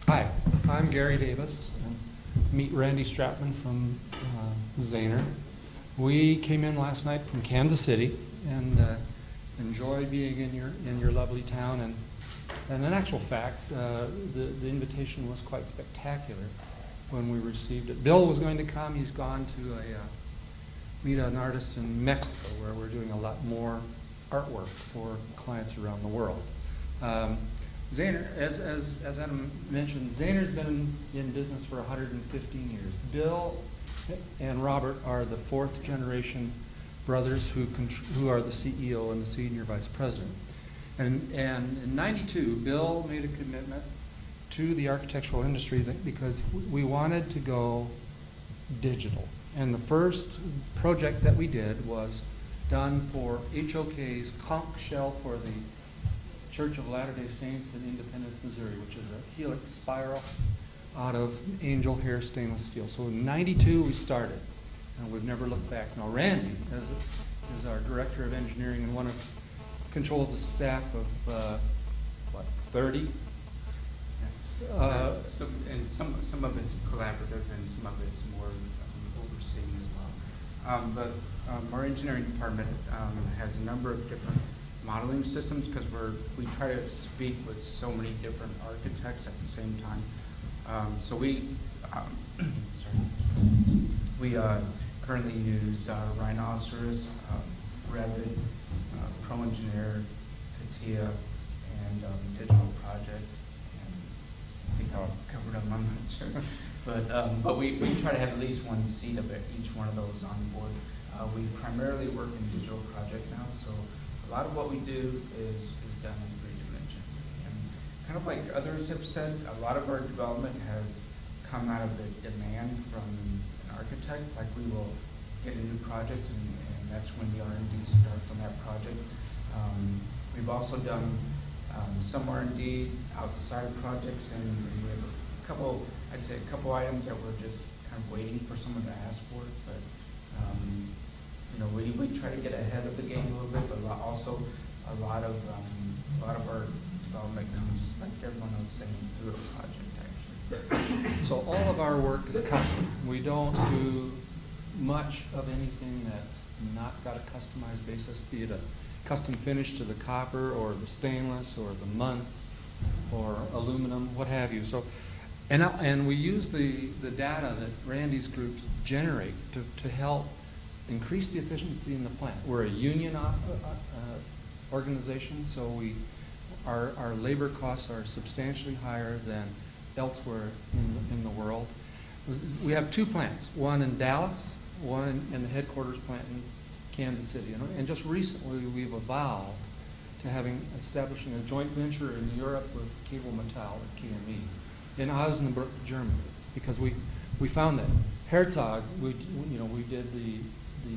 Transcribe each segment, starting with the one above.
Hi, I'm Gary Davis. Meet Randy Stratman from Zahner. We came in last night from Kansas City and enjoyed being in your lovely town. And in actual fact, the invitation was quite spectacular when we received it. Bill was going to come. He's gone to meet an artist in Mexico where we're doing a lot more artwork for clients around the world. Zahner, as Adam mentioned, Zahner's been in business for 115 years. Bill and Robert are the fourth generation brothers who are the CEO and the senior vice president. And in '92, Bill made a commitment to the architectural industry because we wanted to go digital. And the first project that we did was done for HOK's conch shell for the Church of Latter-day Saints in Independence, Missouri, which is a helix spiral out of angel hair stainless steel. So in '92 we started, and we've never looked back. Now Randy is our director of engineering and controls a staff of 30. Some of it's collaborative and some of it's more overseeing as well. Our engineering department has a number of different modeling systems because we try to speak with so many different architects at the same time. So we currently use Rhinoceros, Revit, ProEngineer, CATIA, and Digital Project. And I think I'll cover them, I'm not sure. But we try to have at least one seat of each one of those on board. We primarily work in Digital Project now, so a lot of what we do is done in 3 dimensions. And kind of like others have said, a lot of our development has come out of the demand from an architect. Like we will get a new project and that's when the R&D starts on that project. We've also done some R&D outside projects, and we have I'd say a couple items that we're just kind of waiting for someone to ask for it. But we try to get ahead of the game a little bit, but also a lot of our development comes, like everyone was saying, through a project actually. So all of our work is custom. We don't do much of anything that's not got a customized basis, be it a custom finish to the copper or the stainless or the months or aluminum, what have you. So, and we use the data that Randy's groups generate to help increase the efficiency in the plant. We're a union organization, so our labor costs are substantially higher than elsewhere in the world. We have 2 plants, one in Dallas, one in the headquarters plant in Kansas City. And just recently we've evolved to establishing a joint venture in Europe with Cable Metall or KME in Osnabrück, Germany, because we found that Herzog, we did the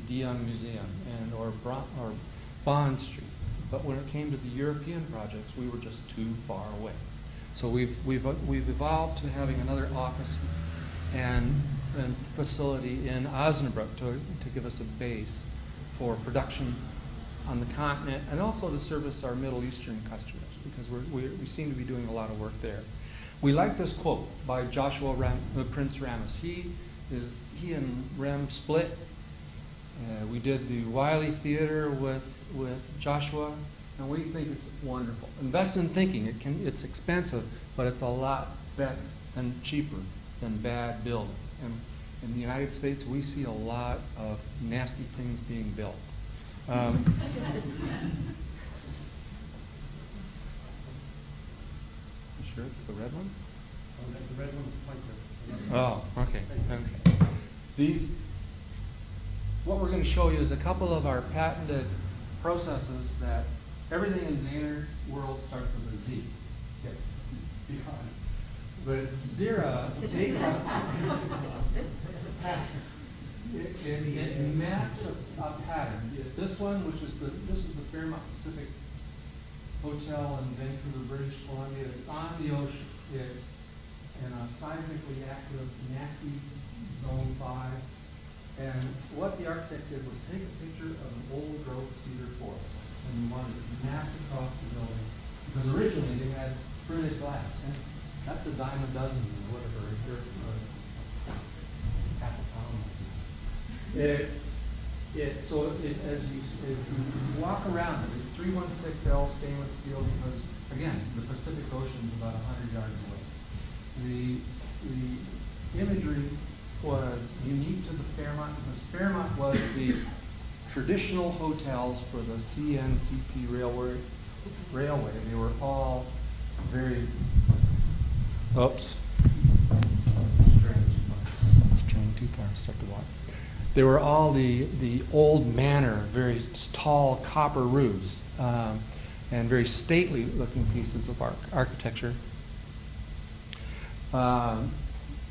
Dion Museum or Bond Street, but when it came to the European projects, we were just too far away. So we've evolved to having another office and facility in Osnabrück to give us a base for production on the continent and also to service our Middle Eastern customers, because we seem to be doing a lot of work there. We like this quote by Joshua Prince Ramis. He and Rem split. We did the Wiley Theater with Joshua, and we think it's wonderful. Invest in thinking. It's expensive, but it's a lot better and cheaper than bad building. And in the United States, we see a lot of nasty things being built. You sure it's the red one? Oh, that's the red one. Oh, okay. What we're going to show you is a couple of our patented processes that everything in Zahner's world starts with a Z. Yeah. Because the Zira takes a pattern. It maps a pattern. This one, this is the Fairmont Pacific Hotel in Vancouver, British Columbia. It's on the ocean. It's in a seismically active, nasty zone 5. And what the architect did was take a picture of an old growth cedar forest and we wanted it mapped across the building, because originally they had printed glass. And That's a dime a dozen or whatever, or half a pound. As you walk around it, it's 316L stainless steel because, again, the Pacific Ocean is about 100 yards away. The imagery was unique to the Fairmont because Fairmont was the traditional hotels for the CNCP railway. They were all very, oops. Straying too far, stuck to walk. They were all the old manor, very tall copper roofs, and very stately looking pieces of architecture.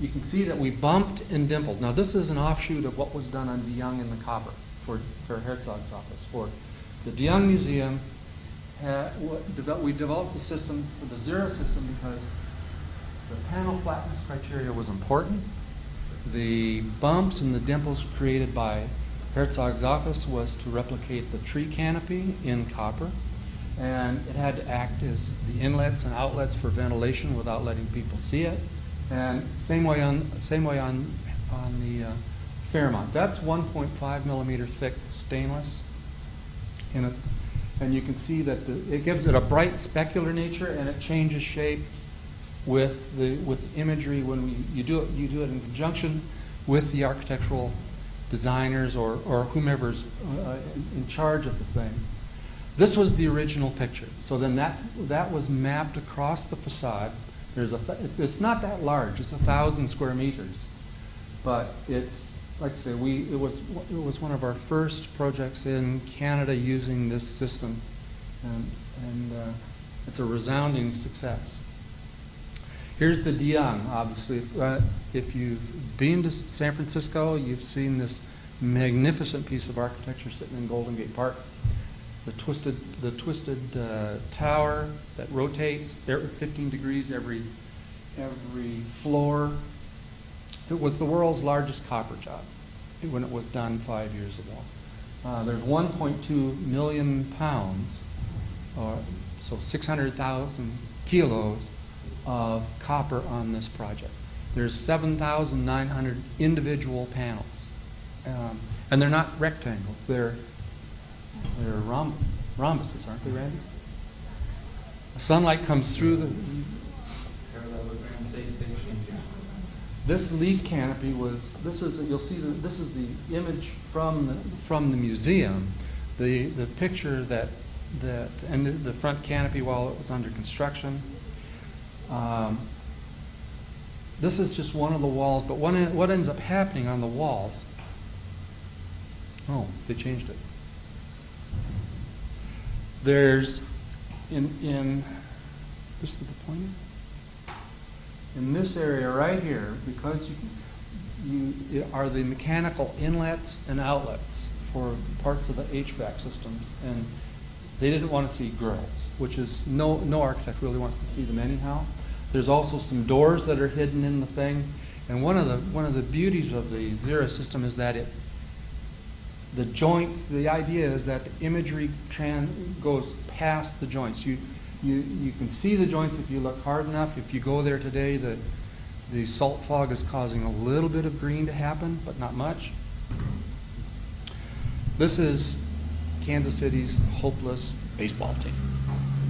You can see that we bumped and dimpled. Now this is an offshoot of what was done on DeYoung in the copper for Herzog's office. For the DeYoung Museum, we developed the system for the zero system because the panel flatness criteria was important. The bumps and the dimples created by Herzog's office was to replicate the tree canopy in copper, and it had to act as the inlets and outlets for ventilation without letting people see it. And same way on the Fairmont. That's 1.5 millimeter thick stainless, and you can see that it gives it a bright specular nature, and it changes shape with the imagery when you do it in conjunction with the architectural designers or whomever's in charge of the thing. This was the original picture. So then that was mapped across the facade. It's not that large. It's 1,000 square meters, but it's like I say, it was one of our first projects in Canada using this system, and it's a resounding success. Here's the DeYoung, obviously. If you've been to San Francisco, you've seen this magnificent piece of architecture sitting in Golden Gate Park. The twisted tower that rotates 15 degrees every floor. It was the world's largest copper job when it was done 5 years ago. There's 1.2 million pounds, so 600,000 kilos of copper on this project. There's 7,900 individual panels, and they're not rectangles. They're rhombuses, aren't they, Randy? The sunlight comes through the. This leaf canopy you'll see this is the image from the museum, the picture that and the front canopy while it was under construction. This is just one of the walls, but what ends up happening on the walls? Oh, they changed it. There's this is the pointer. In this area right here, because you are the mechanical inlets and outlets for parts of the HVAC systems, and they didn't want to see grills, which is no architect really wants to see them anyhow. There's also some doors that are hidden in the thing, and one of the beauties of the Zero system is that the joints. The idea is that the imagery goes past the joints. You can see the joints if you look hard enough. If you go there today, the salt fog is causing a little bit of green to happen, but not much. This is Kansas City's hopeless baseball team,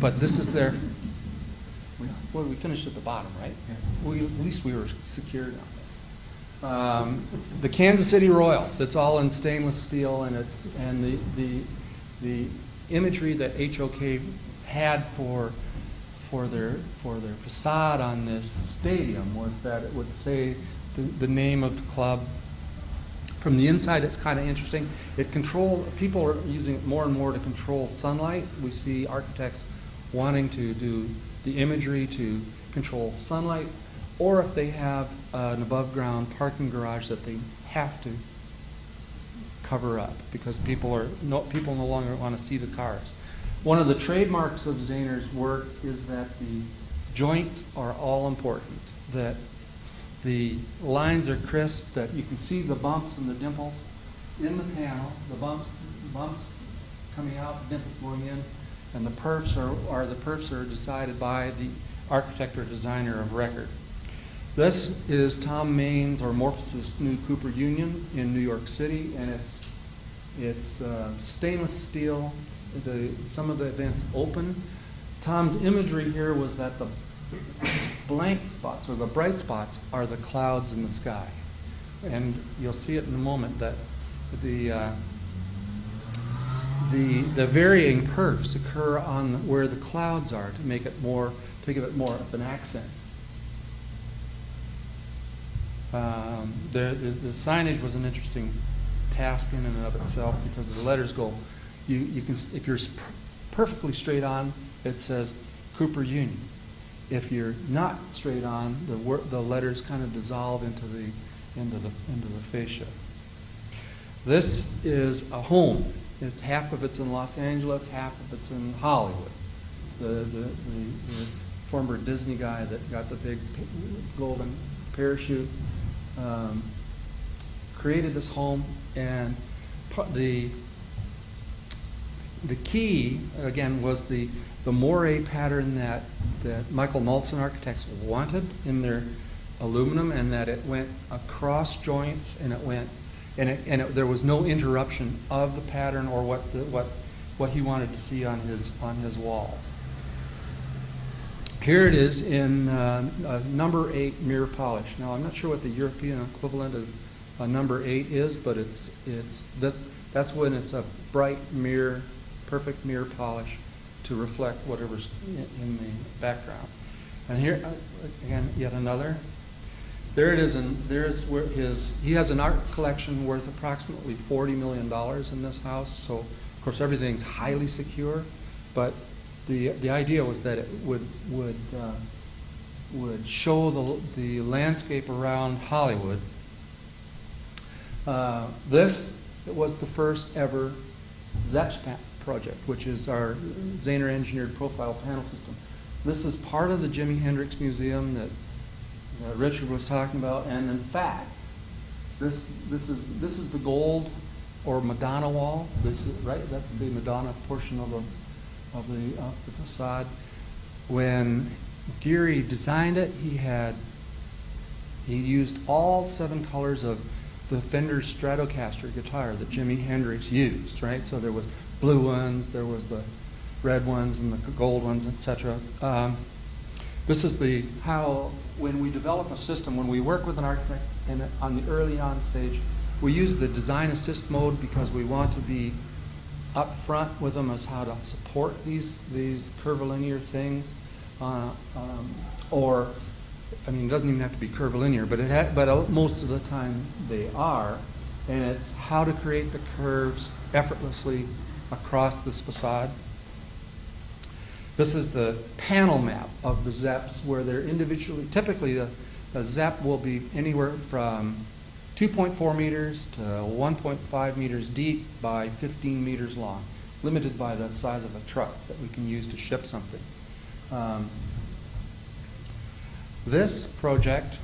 but this is their. Well, we finished at the bottom, right? Yeah. At least we were secured on it. The Kansas City Royals. It's all in stainless steel, and the imagery that HOK had for their facade on this stadium was that it would say the name of the club. From the inside, it's kind of interesting. People are using it more and more to control sunlight. We see architects wanting to do the imagery to control sunlight, or if they have an above-ground parking garage that they have to cover up because people no longer want to see the cars. One of the trademarks of Zahner's work is that the joints are all important, that the lines are crisp, that you can see the bumps and the dimples in the panel, the bumps coming out, the dimples going in, and the perfs are decided by the architect or designer of record. This is Tom Main's or Morpheus's new Cooper Union in New York City, and it's stainless steel. Some of the events open. Tom's imagery here was that the blank spots or the bright spots are the clouds in the sky, and you'll see it in a moment that the varying perfs occur on where the clouds are to make it more, to give it more of an accent. The signage was an interesting task in and of itself because the letters go, you can, if you're perfectly straight on, it says Cooper Union. If you're not straight on, the letters kind of dissolve into the fascia. This is a home. Half of it's in Los Angeles, half of it's in Hollywood. The former Disney guy that got the big golden parachute created this home, and the key again was the moire pattern that Michael Maltzan architects wanted in their aluminum, and that it went across joints, and it went there was no interruption of the pattern or what he wanted to see on his walls. Here it is in number 8 mirror polish. Now I'm not sure what the European equivalent of number 8 is, but that's when it's a bright mirror, perfect mirror polish to reflect whatever's in the background. And here again, yet another. There it is, and there's where he has an art collection worth approximately $40 million in this house. So of course everything's highly secure, but the idea was that it would show the landscape around Hollywood. This was the first ever ZEPS project, which is our Zahner engineered profile panel system. This is part of the Jimi Hendrix Museum that Richard was talking about, and in fact, this is the gold or Madonna wall. This is right. That's the Madonna portion of the facade. When Geary designed it, he used all 7 colors of the Fender Stratocaster guitar that Jimi Hendrix used. Right. So there was blue ones, there was the red ones, and the gold ones, etc. This is how when we develop a system, when we work with an architect and on the early on stage, we use the design assist mode because we want to be up front with them as how to support these curvilinear things, or I mean, it doesn't even have to be curvilinear, but most of the time they are, and it's how to create the curves effortlessly across this facade. This is the panel map of the ZEPs, where they're individually, typically the ZEP will be anywhere from 2.4 meters to 1.5 meters deep by 15 meters long, limited by the size of a truck that we can use to ship something. This project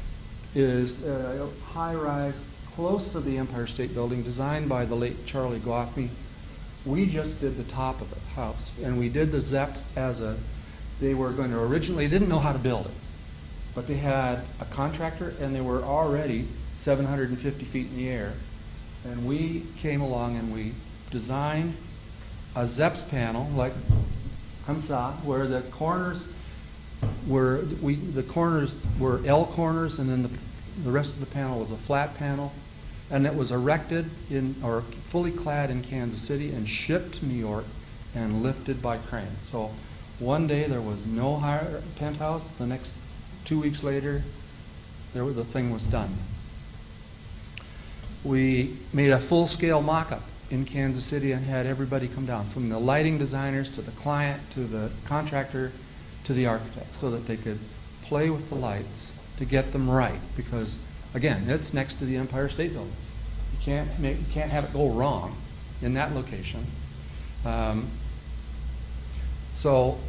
is a high-rise close to the Empire State Building, designed by the late Charlie Goffney. We just did the top of the house, and we did the ZEPs they were going to originally, didn't know how to build it, but they had a contractor, and they were already 750 feet in the air. And we came along and we designed a ZEPs panel like Hamza, where the corners were L corners, and then the rest of the panel was a flat panel. And it was erected or fully clad in Kansas City and shipped to New York and lifted by crane. So one day there was no penthouse. The next 2 weeks later, the thing was done. We made a full-scale mock-up in Kansas City and had everybody come down, from the lighting designers to the client to the contractor to the architect, so that they could play with the lights to get them right, because again, it's next to the Empire State Building. You can't have it go wrong in that location. So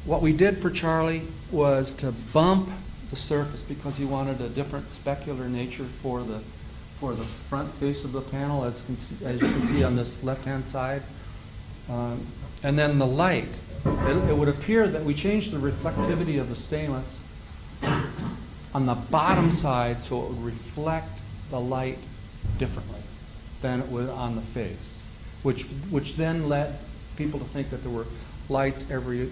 what we did for Charlie was to bump the surface, because he wanted a different specular nature for the front face of the panel, as you can see on this left-hand side. And then the light it would appear that we changed the reflectivity of the stainless on the bottom side so it would reflect the light differently than it would on the face, which then led people to think that there were lights every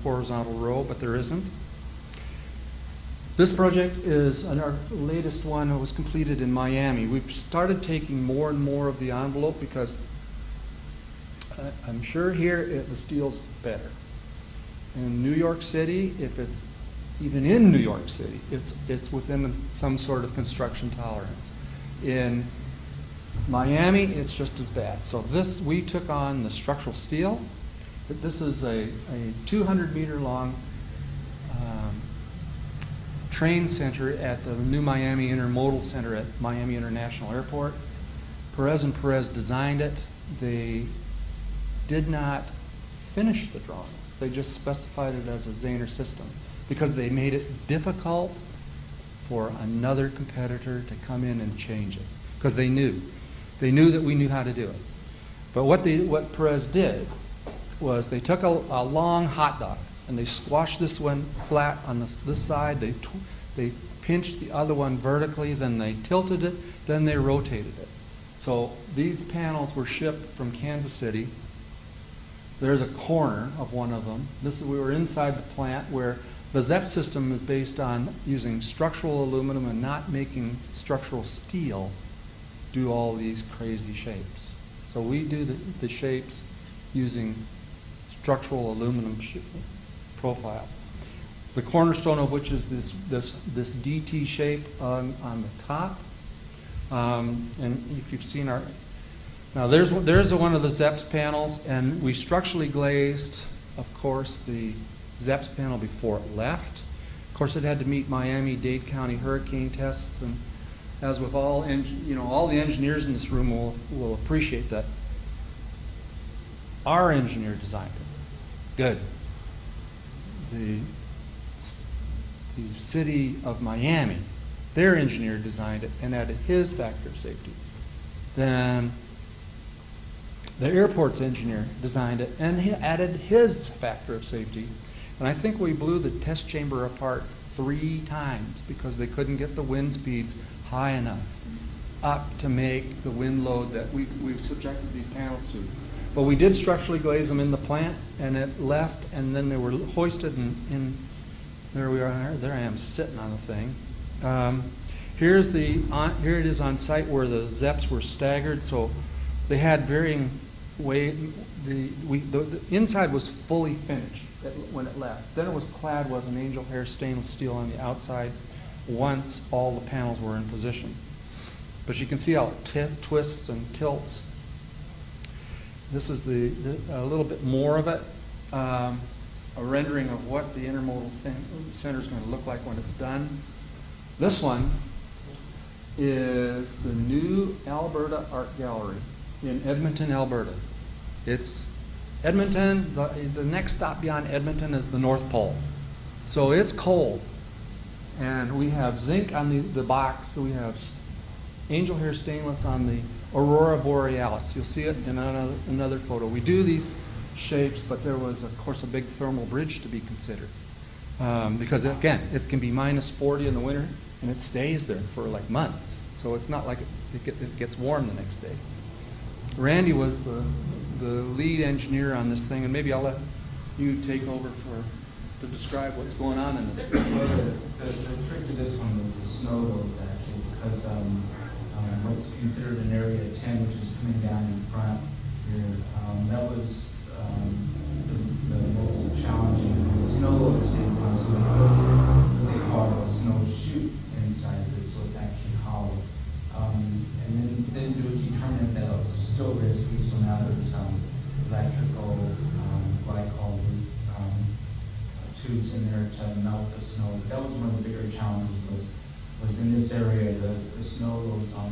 horizontal row, but there isn't. This project is our latest one. It was completed in Miami. We've started taking more and more of the envelope because I'm sure here the steel's better. In New York City, if it's even in New York City, it's within some sort of construction tolerance. In Miami, it's just as bad. So we took on the structural steel. This is a 200-meter long train center at the new Miami Intermodal Center at Miami International Airport. Perez and Perez designed it. They did not finish the drawings. They just specified it as a Zahner system because they made it difficult for another competitor to come in and change it because they knew that we knew how to do it. But what Perez did was they took a long hot dog and they squashed this one flat on this side. They pinched the other one vertically, then they tilted it, then they rotated it. So these panels were shipped from Kansas City. There's a corner of one of them. We were inside the plant where the ZEP system is based on using structural aluminum and not making structural steel do all these crazy shapes. So we do the shapes using structural aluminum profiles. The cornerstone of which is this DT shape on the top. And if you've seen now there's one of the ZEPS panels, and we structurally glazed, of course, the ZEPS panel before it left. Of course, it had to meet Miami-Dade County hurricane tests, and as with all the engineers in this room will appreciate that our engineer designed it. Good. The city of Miami, their engineer designed it and added his factor of safety. Then the airport's engineer designed it and he added his factor of safety. And I think we blew the test chamber apart 3 times because they couldn't get the wind speeds high enough up to make the wind load that we've subjected these panels to. But we did structurally glaze them in the plant, and it left, and then they were hoisted, and there we are. There I am sitting on the thing. Here it is on site where the ZEPs were staggered, so they had varying weight. The inside was fully finished when it left. Then it was clad with an angel hair stainless steel on the outside once all the panels were in position. But you can see how it twists and tilts. This is a little bit more of it, a rendering of what the intermodal center is going to look like when it's done. This one is the new Alberta Art Gallery in Edmonton, Alberta. It's Edmonton, the next stop beyond Edmonton is the North Pole. So it's cold. And we have zinc on the box, so we have angel hair stainless on the Aurora Borealis. You'll see it in another photo. We do these shapes, but there was, of course, a big thermal bridge to be considered. Because, again, it can be minus 40 in the winter, and it stays there for like months. So it's not like it gets warm the next day. Randy was the lead engineer on this thing, and maybe I'll let you take over to describe what's going on in this thing. Well, the trick to this one was the snow loads, actually, because what's considered an area 10, which is coming down in front here, that was the most challenging. The snow loads didn't come, so they call it a snow chute inside of it, so it's actually hollow. And then do a determinant that it was still risky, so now there's electrical glycol tubes in there to melt the snow. That was one of the bigger challenges was in this area, the snow loads on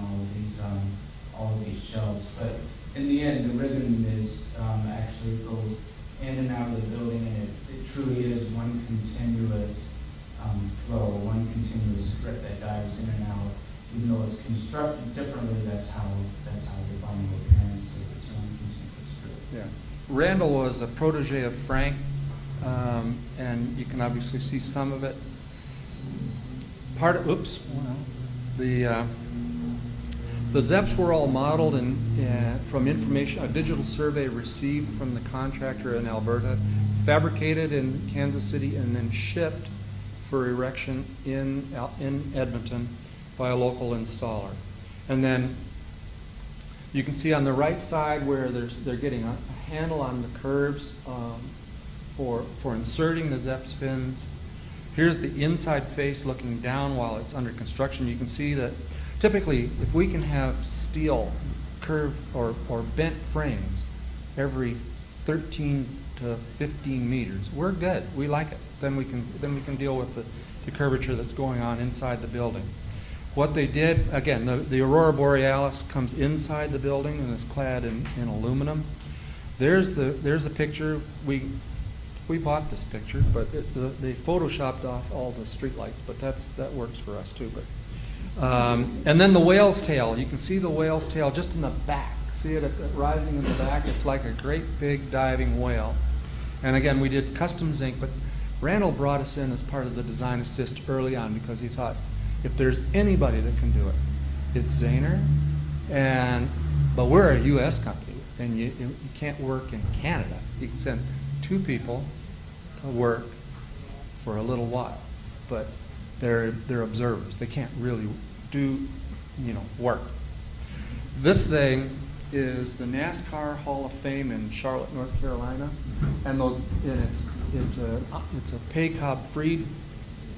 all of these shelves. But in the end, the rhythm is actually goes in and out of the building, and it truly is one continuous flow, one continuous strip that dives in and out. Even though it's constructed differently, that's how the final appearance is. It's one continuous strip. Yeah. Randall was a protege of Frank, and you can obviously see some of it. The ZEPs were all modeled from information, a digital survey received from the contractor in Alberta, fabricated in Kansas City, and then shipped for erection in Edmonton by a local installer. And then you can see on the right side where they're getting a handle on the curves for inserting the ZEP pins. Here's the inside face looking down while it's under construction. You can see that typically if we can have steel curved or bent frames every 13 to 15 meters, we're good. We like it. Then we can deal with the curvature that's going on inside the building. What they did, again, the Aurora Borealis comes inside the building and is clad in aluminum. There's the picture. We bought this picture, but they photoshopped off all the street lights, but that works for us too. But and then the whale's tail. You can see the whale's tail just in the back. See it rising in the back? It's like a great big diving whale. And again, we did custom zinc, but Randall brought us in as part of the design assist early on because he thought, if there's anybody that can do it, it's Zahner. But we're a U.S. company, and you can't work in Canada. You can send 2 people to work for a little while, but they're observers. They can't really do work. This thing is the NASCAR Hall of Fame in Charlotte, North Carolina, and it's a Paycob Freed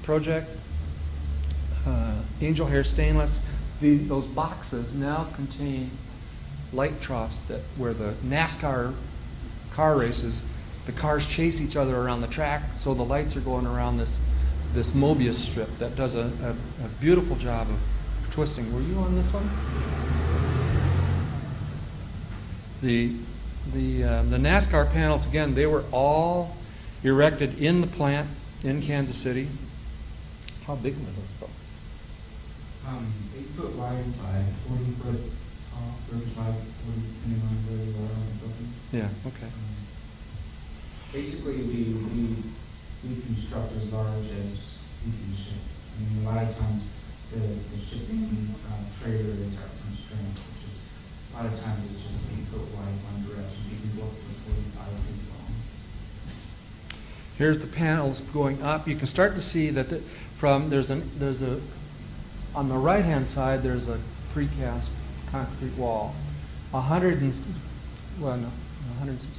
project. Angel hair stainless. Those boxes now contain light troughs where the NASCAR car races, the cars chase each other around the track, so the lights are going around this Mobius strip that does a beautiful job of twisting. Were you on this one? The NASCAR panels, again, they were all erected in the plant in Kansas City. How big were those though? 8 foot wide by 40 foot tall, 35, 40, depending on where you are on the building. Yeah, okay. Basically, we construct as large as we can ship. I mean, a lot of times the shipping trailer is our constraint, which is a lot of times it's just 8 foot wide one direction. You can go up to 45 feet long. Here's the panels going up. You can start to see that on the right-hand side, there's a precast concrete wall. 160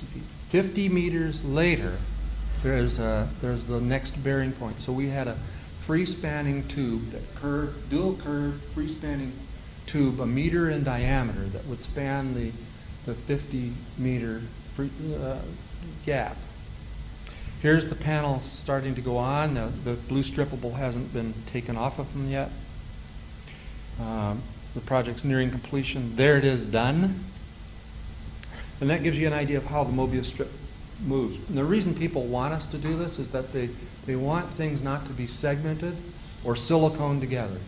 feet. 50 meters later, there's the next bearing point. So we had a free-spanning tube, dual curved free-spanning tube, 1 meter in diameter, that would span the 50-meter gap. Here's the panels starting to go on. The blue strippable hasn't been taken off of them yet. The project's nearing completion. There it is, done. And that gives you an idea of how the Mobius strip moves. And the reason people want us to do this is that they want things not to be segmented or silicone together.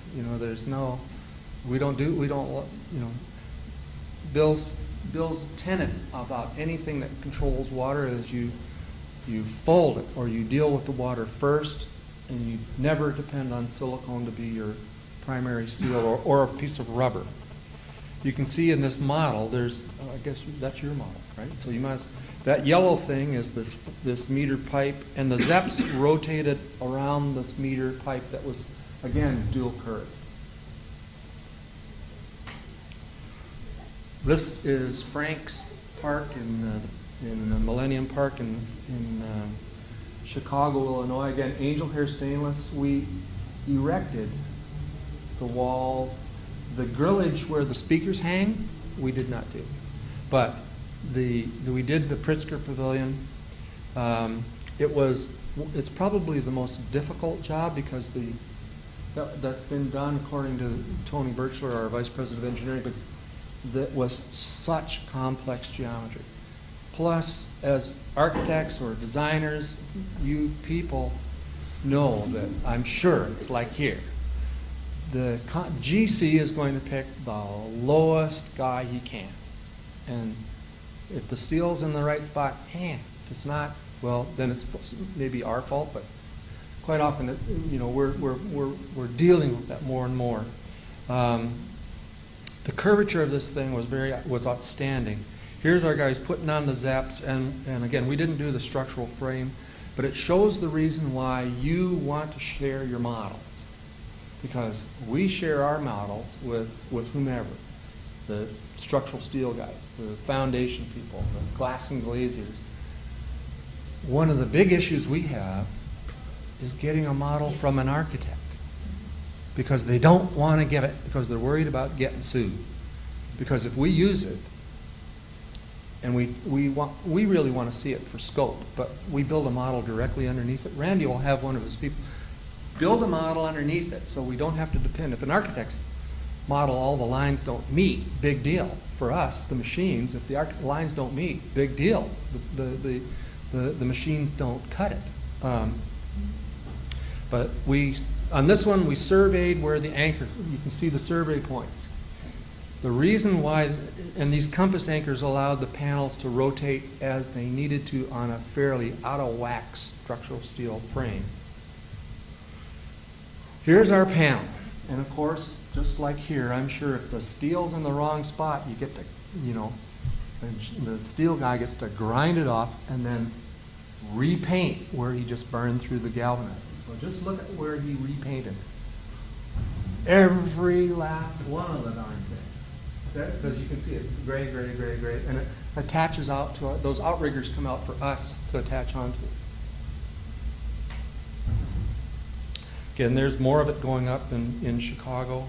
Bill's tenet about anything that controls water is you fold it or you deal with the water first, and you never depend on silicone to be your primary seal or a piece of rubber. You can see in this model, I guess that's your model, right? So that yellow thing is this meter pipe, and the ZEPs rotated around this meter pipe that was, again, dual curved. This is Frank's Park in the Millennium Park in Chicago, Illinois. Again, angel hair stainless. We erected the walls. The grillage where the speakers hang, we did not do. But we did the Pritzker Pavilion. It's probably the most difficult job because that's been done according to Tony Birchler, our Vice President of Engineering, but that was such complex geometry. Plus, as architects or designers, you people know that I'm sure it's like here. The GC is going to pick the lowest guy he can. And If the steel's in the right spot, if it's not, well, then it's maybe our fault, but quite often, we're dealing with that more and more. The curvature of this thing was outstanding. Here's our guys putting on the zaps, and again, we didn't do the structural frame, but it shows the reason why you want to share your models. Because we share our models with whomever, the structural steel guys, the foundation people, the glass and glaziers. One of the big issues we have is getting a model from an architect, because they don't want to give it because they're worried about getting sued. Because if we use it, and we really want to see it for scope, but we build a model directly underneath it. Randy will have one of his people build a model underneath it, so we don't have to depend. If an architect's model, all the lines don't meet, big deal. For us, the machines, if the lines don't meet, big deal. The machines don't cut it. But on this one, we surveyed where the anchor, you can see the survey points. The reason why, and these compass anchors allowed the panels to rotate as they needed to on a fairly out-of-whack structural steel frame. Here's our panel. And of course, just like here, I'm sure if the steel's in the wrong spot, you get to, the steel guy gets to grind it off and then repaint where he just burned through the galvanizing. So just look at where he repainted. Every last one of the darn things. Because you can see it, gray, gray, gray, gray, and it attaches out to those outriggers come out for us to attach onto. Again, there's more of it going up in Chicago,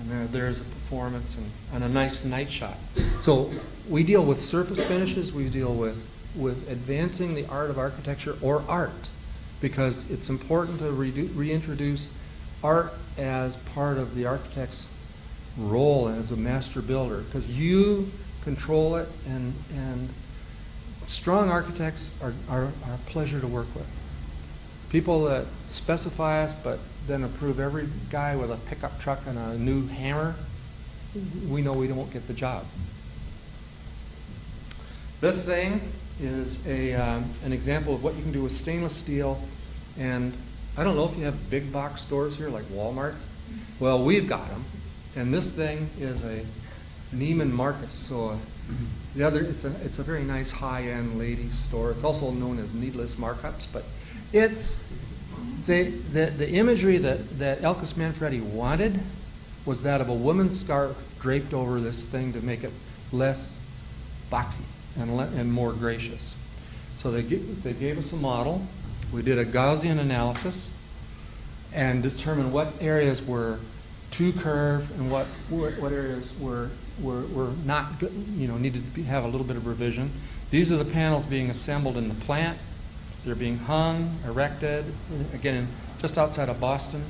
and there's a performance and a nice night shot. So we deal with surface finishes, we deal with advancing the art of architecture or art, because it's important to reintroduce art as part of the architect's role as a master builder, because you control it, and strong architects are a pleasure to work with. People that specify us but then approve every guy with a pickup truck and a new hammer, we know we don't get the job. This thing is an example of what you can do with stainless steel, and I don't know if you have big box stores here like Walmart's. Well, we've got them. And this thing is a Neiman Marcus. So it's a very nice high-end ladies store. It's also known as needless markups, but it's the imagery that Elkis Manfredi wanted was that of a woman's scarf draped over this thing to make it less boxy and more gracious. So they gave us a model. We did a Gaussian analysis and determined what areas were too curved and what areas were not good, needed to have a little bit of revision. These are the panels being assembled in the plant. They're being hung, erected, again, just outside of Boston.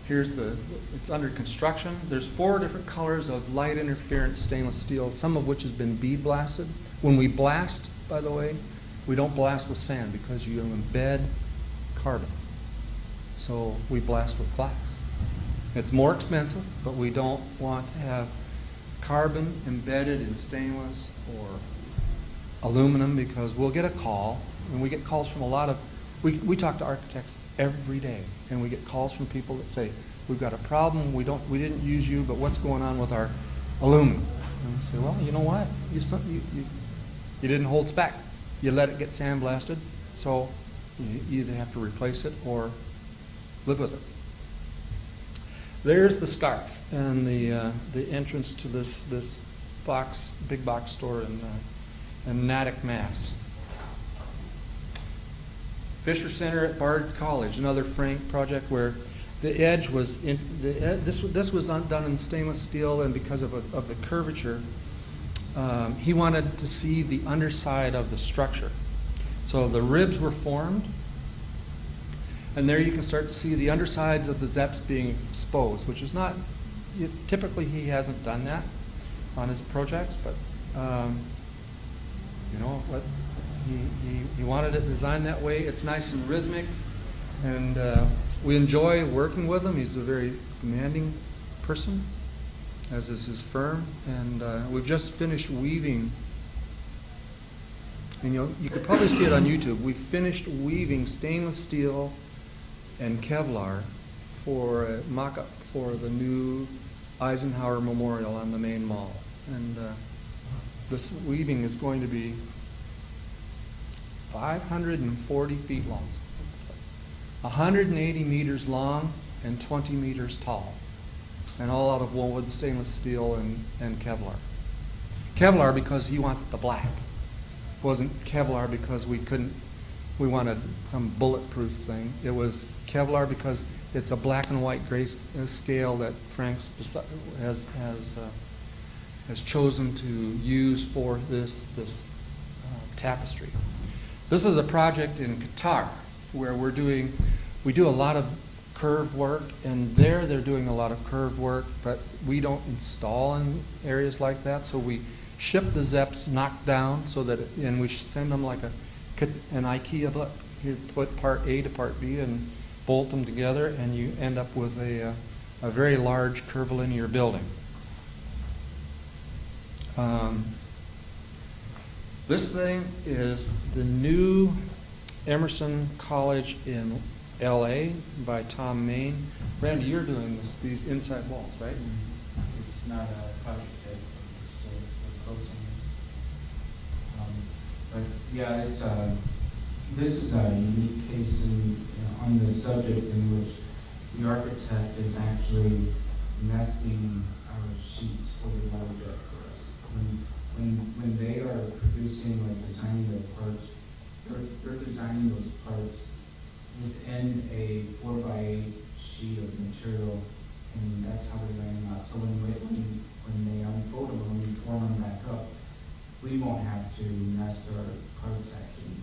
It's under construction. There's 4 different colors of light interference stainless steel, some of which has been bead blasted. When we blast, by the way, we don't blast with sand because you embed carbon. So we blast with glass. It's more expensive, but we don't want to have carbon embedded in stainless or aluminum, because we'll get a call, and we get calls from we talk to architects every day, and we get calls from people that say, we've got a problem, we didn't use you, but what's going on with our aluminum? And we say, well, you know what? You didn't hold spec. You let it get sandblasted, so you either have to replace it or live with it. There's the scarf and the entrance to this big box store in Natick, Mass. Fisher Center at Bard College, another Frank project where the edge was this was done in stainless steel, and because of the curvature, he wanted to see the underside of the structure. So the ribs were formed, and there you can start to see the undersides of the zeps being exposed, which is not, typically he hasn't done that on his projects, but he wanted it designed that way. It's nice and rhythmic, and we enjoy working with him. He's a very demanding person. as is his firm, and we've just finished weaving. And you could probably see it on YouTube. We finished weaving stainless steel and Kevlar for a mock-up for the new Eisenhower Memorial on the main mall. And this weaving is going to be 540 feet long, 180 meters long, and 20 meters tall, and all out of woven stainless steel and Kevlar. Kevlar because he wants the black. Wasn't Kevlar because we wanted some bulletproof thing. It was Kevlar because it's a black and white gray scale that Frank's has chosen to use for this tapestry. This is a project in Qatar where we do a lot of curved work, and they're doing a lot of curved work, but we don't install in areas like that, so we ship the Zeps knocked down and we send them like an IKEA block. You put part A to part B and bolt them together, and you end up with a very large curvilinear building. This thing is the new Emerson College in LA by Tom Main. Randy, you're doing these inside walls, right? It's not a project yet, we're still close on this. But yeah, this is a unique case on the subject in which the architect is actually nesting our sheets for the project for us. When they are producing, like designing their parts, they're designing those parts within a 4x8 sheet of material, and that's how they're laying them out. So when they unfold them, when we form them back up, we won't have to nest our parts actually.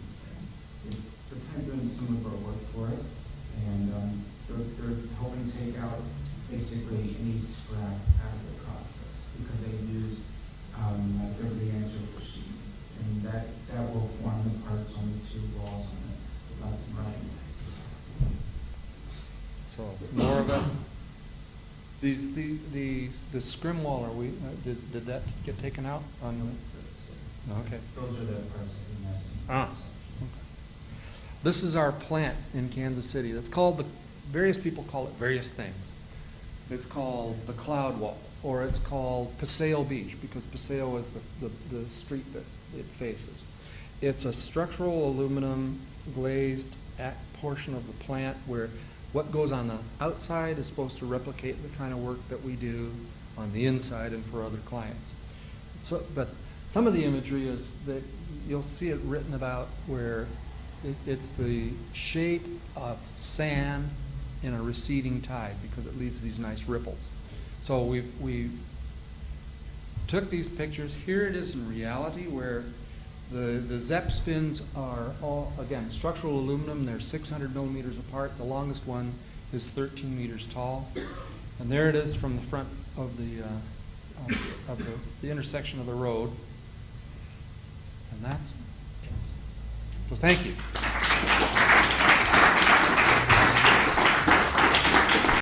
They're kind of doing some of our work for us, and they're helping take out basically any scrap out of the process because they use like every inch of the sheet, and that will form the parts on the two walls on it without them running. So more of it. The scrim wall, did that get taken out? Okay. Those are the parts that we nested. Ah. This is our plant in Kansas City. That's called various people call it various things. It's called the Cloud Wall, or it's called Paseo Beach, because Paseo is the street that it faces. It's a structural aluminum glazed portion of the plant where what goes on the outside is supposed to replicate the kind of work that we do on the inside and for other clients. But some of the imagery is that you'll see it written about where it's the shape of sand in a receding tide because it leaves these nice ripples. So we took these pictures. Here it is in reality where the Zep spins are all, again, structural aluminum. They're 600 millimeters apart. The longest one is 13 meters tall. And there it is from the front of the intersection of the road. And that's it. So thank you.